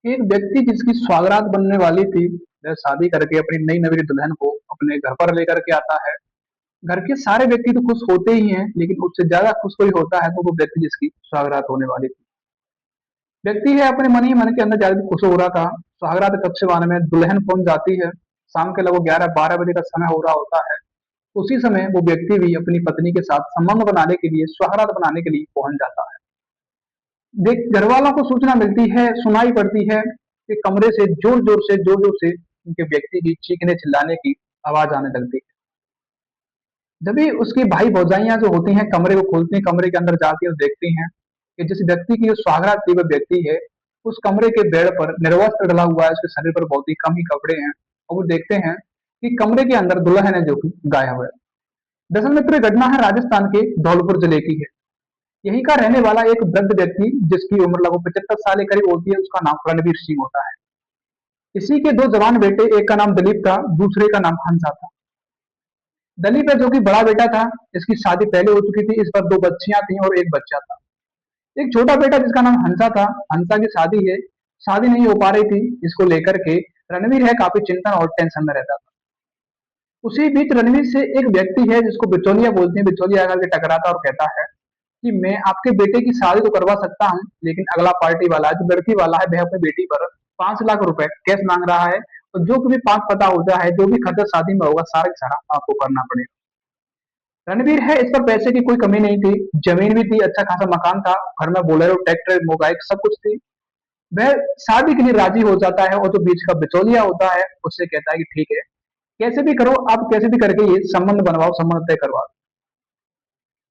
एक व्यक्ति जिसकी स्वागरात बनने वाली थी, वह शादी करके अपनी नई नवेली दुल्हन को अपने घर पर लेकर के आता है। घर के सारे व्यक्ति तो खुश होते ही हैं, लेकिन उससे ज्यादा खुश कोई होता है तो वो व्यक्ति जिसकी स्वागरात होने वाली थी। व्यक्ति है अपने मन ही मन के अंदर ज्यादा खुश हो रहा था। सुहागरात कक्ष में दुल्हन पहुंच जाती है। शाम के लगभग 11-12 बजे का समय हो रहा होता है। उसी समय वो व्यक्ति भी अपनी पत्नी के साथ संबंध बनाने के लिए, सुहागरात बनाने के लिए पहुंच जाता है। देख घर वालों को सूचना मिलती है, सुनाई पड़ती है कि कमरे से जोर जोर से उनके व्यक्ति की चीखने चिल्लाने की आवाज आने लगती है। जब भी उसकी भाई भौजाइयां जो होती हैं कमरे को खोलती हैं, कमरे के अंदर जाती है और देखती हैं कि जिस व्यक्ति की जो सुहागरात थी वह व्यक्ति है, उस कमरे के बेड पर निर्वस्त्र डला हुआ है, उसके शरीर पर बहुत ही कम ही कपड़े हैं। और वो देखते हैं कि कमरे के अंदर दुल्हन है जो कि गायब है। दरअसल मित्र, घटना है राजस्थान के धौलपुर जिले की है। यहीं का रहने वाला एक वृद्ध व्यक्ति जिसकी उम्र लगभग 75 साल के करीब होती है, उसका नाम रणवीर सिंह होता है। इसी के दो जवान बेटे, एक का नाम दिलीप था, दूसरे का नाम हंसा था। दिलीप है जो कि बड़ा बेटा था, इसकी शादी पहले हो चुकी थी, इस पर दो बच्चियां थी और एक बच्चा था। एक छोटा बेटा जिसका नाम हंसा था, हंसा की शादी है, शादी नहीं हो पा रही थी, इसको लेकर के रणवीर है काफी चिंतन और टेंशन में रहता था। उसी बीच रणवीर से एक व्यक्ति है जिसको बिचौलिया बोलते हैं, बिचौलिया आकर के टकराता और कहता है कि मैं आपके बेटे की शादी तो करवा सकता हूँ, लेकिन अगला पार्टी वाला जो लड़की वाला है वह अपनी बेटी पर 5 लाख रुपए कैश मांग रहा है, और जो भी पांच पता होता है, जो भी खर्चा शादी में होगा सारा का सारा आपको करना पड़ेगा। रणवीर है इस पर पैसे की कोई कमी नहीं थी, जमीन भी थी, अच्छा खासा मकान था, घर में बोलेरो, ट्रैक्टर, मोबाइल सब कुछ थी। वह शादी के लिए राजी हो जाता है और जो बीच का बिचौलिया होता है उससे कहता है कि ठीक है, कैसे भी करो, आप कैसे भी करके ये संबंध बनवाओ, संबंध तय करवाओ।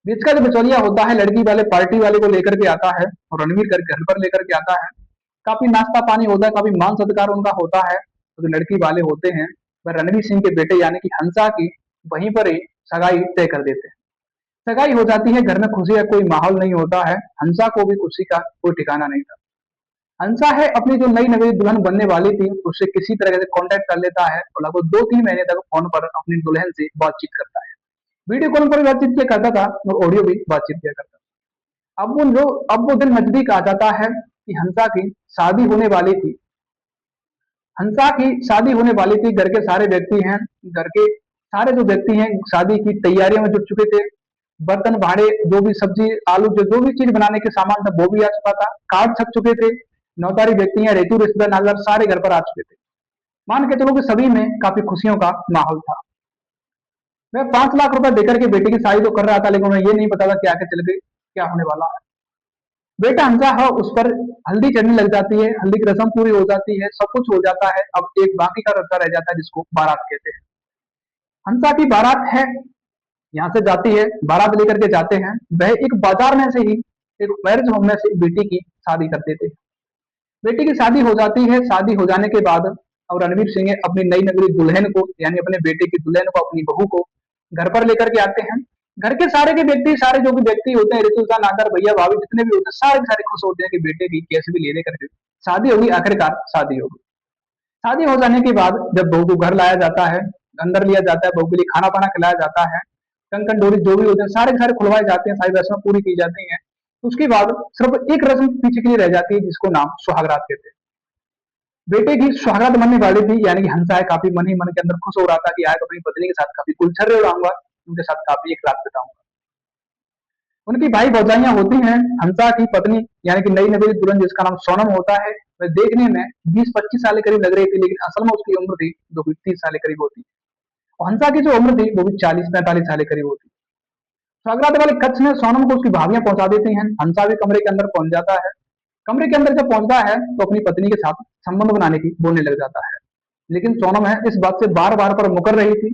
बीच का जो बिचौलिया होता है लड़की वाले पार्टी वाले को लेकर के आता है और रणवीर कर घर पर लेकर के आता है। काफी नाश्ता पानी होता है, काफी मान सत्कार उनका होता है। तो जो लड़की वाले होते हैं वह रणवीर सिंह के बेटे यानी कि हंसा की वहीं पर ही सगाई तय कर देते हैं। सगाई हो जाती है, घर में खुशी का कोई माहौल नहीं होता है। हंसा को भी खुशी का कोई ठिकाना नहीं था। हंसा है अपनी जो नई नवी दुल्हन बनने वाली थी उससे किसी तरह से कांटेक्ट कर लेता है और लगभग 2-3 महीने तक फोन पर अपनी दुल्हन से बातचीत करता है। वीडियो कॉल पर भी बातचीत किया करता था और ऑडियो भी बातचीत किया करता था। अब वो दिन नजदीक आ जाता है कि हंसा की शादी होने वाली थी। हंसा की शादी होने वाली थी, घर के सारे व्यक्ति हैं, घर के सारे जो व्यक्ति हैं शादी की तैयारियों में जुट चुके थे। बर्तन भाड़े, जो भी सब्जी आलू जो भी चीज बनाने के सामान था वो भी आ चुका था, कार्ड छप चुके थे। नौतारी व्यक्ति हैं, रेतु रिश्तेदार नाजार सारे घर पर आ चुके थे। मान के चलो कि सभी में काफी खुशियों का माहौल था। मैं 5 लाख रुपए देकर के बेटे की शादी तो कर रहा था, लेकिन उन्हें ये नहीं पता था कि आगे चल के क्या होने वाला है। बेटा हंसा है उस पर हल्दी चढ़ने लग जाती है, हल्दी की रस्म पूरी हो जाती है, सब कुछ हो जाता है। अब एक बाकी का रस्ता रह जाता है जिसको बारात कहते हैं। हंसा की बारात है, यहाँ से जाती है, बारात लेकर के जाते हैं। वह एक बाजार में से ही एक मैरिज होम में से बेटी की शादी कर देते हैं। बेटी की शादी हो जाती है। शादी हो जाने के बाद अब रणवीर सिंह अपनी नई नगरी दुल्हन को यानी अपने बेटे की दुल्हन को, अपनी बहू को घर पर लेकर के आते हैं। घर के सारे के व्यक्ति, सारे जो भी व्यक्ति होते हैं, रिश्तेदार नाकर भैया भाभी जितने भी होते हैं, सारे के सारे खुश होते हैं कि बेटे की कैसे भी ले लेकर के शादी होगी, आखिरकार शादी होगी। शादी हो जाने के बाद जब बहू को घर लाया जाता है, अंदर लिया जाता है, बहू के लिए खाना पाना खिलाया जाता है, कंकन डोरी जो भी होते हैं सारे के सारे खुलवाए जाते हैं, सारी रस्में पूरी की जाती हैं। उसके बाद सिर्फ एक रस्म पीछे के लिए रह जाती है जिसको नाम सुहागरात कहते हैं। बेटे की सुहागरात बनने वाली थी, यानी कि हंसा है काफी मन ही मन के अंदर खुश हो रहा था कि आज अपनी पत्नी के साथ काफी गुलछर्रे उड़ाऊंगा, उनके साथ काफी एक रात बिताऊंगा। उनकी भाई भौजाइयां होती हैं। हंसा की पत्नी यानी कि नई नवेली दुल्हन जिसका नाम सोनम होता है, वह देखने में 20-25 साल के करीब लग रही थी, लेकिन असल में उसकी उम्र थी जो कि 30 साल के करीब होती है। और हंसा की जो उम्र थी वो भी 40-45 साल के करीब होती है। स्वागरात वाले कक्ष में सोनम को उसकी भाभियां पहुंचा देती हैं। हंसा भी कमरे के अंदर पहुंच जाता है। कमरे के अंदर जब पहुंचता है तो अपनी पत्नी के साथ संबंध बनाने की बोलने लग जाता है, लेकिन सोनम है इस बात से बार बार पर मुकर रही थी।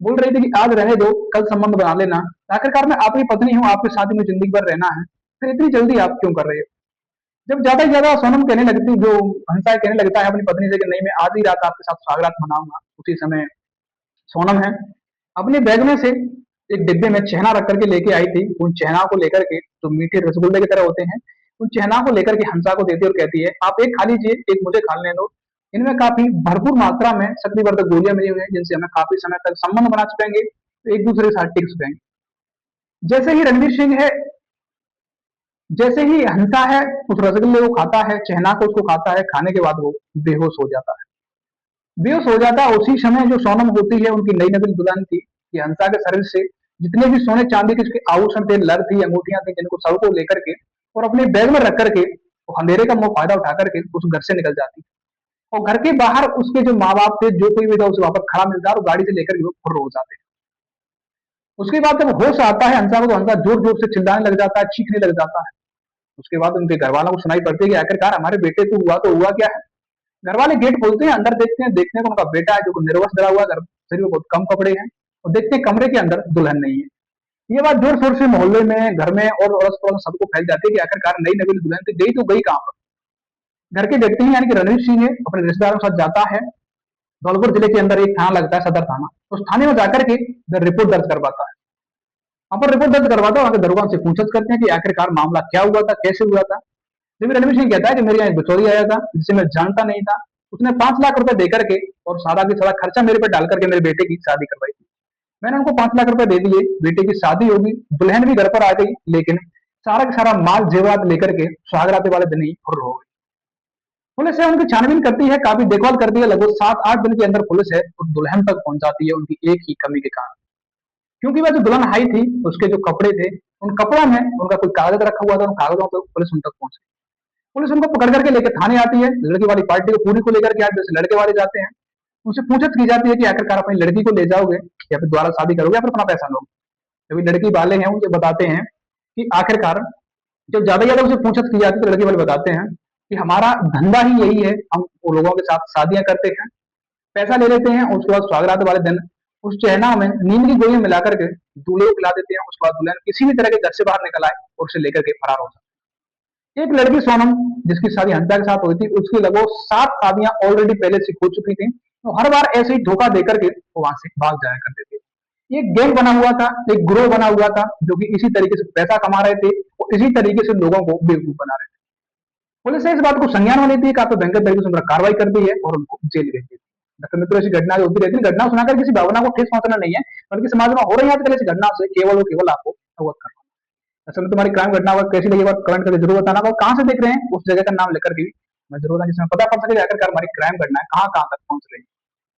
बोल रही थी कि आज रहने दो, कल संबंध बना लेना, आखिरकार मैं आपकी पत्नी हूँ, आपके साथ ही में जिंदगी भर रहना है, फिर इतनी जल्दी आप क्यों कर रहे हो। जब ज्यादा से ज्यादा सोनम कहने लगती, जो हंसा कहने लगता है अपनी पत्नी से कि नहीं, मैं आज ही रात आपके साथ स्वागरात मनाऊंगा, उसी समय सोनम है अपने बैग में से एक डिब्बे में चेहना रख करके लेके आई थी। उन चेहनाओं को लेकर के, जो मीठे रसगुल्ले की तरह होते हैं, उन चेहनाओं को लेकर के हंसा को देती है और कहती है आप एक खा लीजिए, एक मुझे खा लेने दो। इनमें काफी भरपूर मात्रा में शक्तिवर्धक गोलियां मिली हुई है जिनसे हमें काफी समय तक संबंध बना सकेंगे, तो एक दूसरे के साथ टिक सकेंगे। जैसे ही रणवीर सिंह है जैसे ही हंसा है उस रसगुल्ले को खाता है, चहना को उसको खाता है, खाने के बाद वो बेहोश हो जाता है। बेहोश हो जाता है उसी समय जो सोनम होती है उनकी नई नवीन दुल्हन थी, कि हंसा के शरीर से जितने भी सोने चांदी के उसके आभूषण थे, लर थी, अंगूठियां थी, जिनको सबको लेकर के और अपने बैग में रख करके वो अंधेरे का मुंह फायदा उठा करके उस घर से निकल जाती। और घर के बाहर उसके जो माँ बाप थे, जो कोई भी था, उसे वहां पर खड़ा मिलता है और गाड़ी से लेकर के वो फुर्र हो जाते हैं। उसके बाद जब होश आता है हंसा को, तो हंसा जोर जोर से चिल्लाने लग जाता है, चीखने लग जाता है। उसके बाद उनके घर वालों को सुनाई पड़ती है कि आखिरकार हमारे बेटे को हुआ तो हुआ क्या है। घर वाले गेट खोलते हैं, अंदर देखते हैं, देखने को उनका बेटा है जो निर्वस्त्र डरा हुआ, घर शरीर में बहुत कम कपड़े हैं, और देखते हैं कमरे के अंदर दुल्हन नहीं है। ये बात जोर शोर से मोहल्ले में, घर में और अड़ोस पड़ोस सबको फैल जाती है कि आखिरकार नई नवीन दुल्हन थी, गई तो गई कहां पर। घर के व्यक्ति हैं यानी कि रणवीर सिंह है, अपने रिश्तेदारों के साथ जाता है। धौलपुर जिले के अंदर एक थाना लगता है, सदर थाना। उस थाने में जाकर के रिपोर्ट दर्ज करवाता है। वहां पर रिपोर्ट दर्ज करवाता है, वहां के दरोगा से पूछताछ करते हैं कि आखिरकार मामला क्या हुआ था, कैसे हुआ था। जब रणवीर सिंह कहता है कि मेरे यहाँ एक बिचौली आया था जिसे मैं जानता नहीं था, उसने 5 लाख रुपए देकर के और सारा की सारा खर्चा मेरे पे डाल करके मेरे बेटे की शादी करवाई थी। मैंने उनको 5 लाख रुपए दे दिए, बेटे की शादी होगी, दुल्हन भी घर पर आ गई, लेकिन सारा का सारा माल जेवरात लेकर के सुहागरात वाले दिन ही फुर्र हो गई। पुलिस है उनकी छानबीन करती है, काफी देखभाल करती है, लगभग 7-8 दिन के अंदर पुलिस है उस दुल्हन तक पहुंच जाती है उनकी एक ही कमी के कारण। क्योंकि वह जो दुल्हन आई थी, उसके जो कपड़े थे, उन कपड़ों में उनका कोई कागज रखा हुआ था, उन कागजों पर पुलिस उन तक पहुंच गई। पुलिस उनको पकड़ करके लेकर थाने आती है, लड़की वाली पार्टी को पूरी को लेकर के आते, जैसे लड़के वाले जाते हैं। उनसे पूछत की जाती है कि आखिरकार अपनी लड़की को ले जाओगे या फिर दोबारा शादी करोगे या फिर अपना पैसा लोगे। जब लड़की वाले हैं उनसे बताते हैं कि आखिरकार जब ज्यादा उनसे पूछत की जाती है, तो लड़के वाले बताते हैं कि हमारा धंधा ही यही है, हम वो लोगों के साथ शादियां करते हैं, पैसा ले लेते हैं, उसके बाद स्वागरात वाले दिन उस चेहना में नींद की गोलियां मिलाकर के दूल्हे को खिला देते हैं। उसके बाद दुल्हन किसी भी तरह के घर से बाहर निकल आए और उसे लेकर के फरार हो जाए। एक लड़की सोनम, जिसकी शादी हंसा के साथ हुई थी, उसकी लगभग 7 शादियां ऑलरेडी पहले से हो चुकी थी, तो हर बार ऐसे ही धोखा देकर के वो वहां से भाग जाया करते थे। ये गैंग बना हुआ था, एक ग्रोह बना हुआ था, जो कि इसी तरीके से पैसा कमा रहे थे और इसी तरीके से लोगों को बेवकूफ बना रहे थे। पुलिस ने इस बात को संज्ञान में लेती है, काफी भयंकर तरीके से उन पर कार्रवाई करती है और उनको जेल भेज देती है। दरअसल मित्रों, ऐसी घटना जो होती रहती है, घटना सुनाकर किसी भावना को ठेस पहुंचाना नहीं है, बल्कि समाज में हो रही है आजकल ऐसी घटना से केवल और केवल आपको अवगत करना। असल में तुम्हारी क्राइम घटना अगर कैसी लगी, बात कमेंट करके जरूर बताना, और कहाँ से देख रहे हैं उस जगह का नाम लेकर के भी मैं जरूर, जिसमें पता पड़ सके आखिरकार हमारी क्राइम घटना है कहाँ कहाँ तक पहुंच रही है।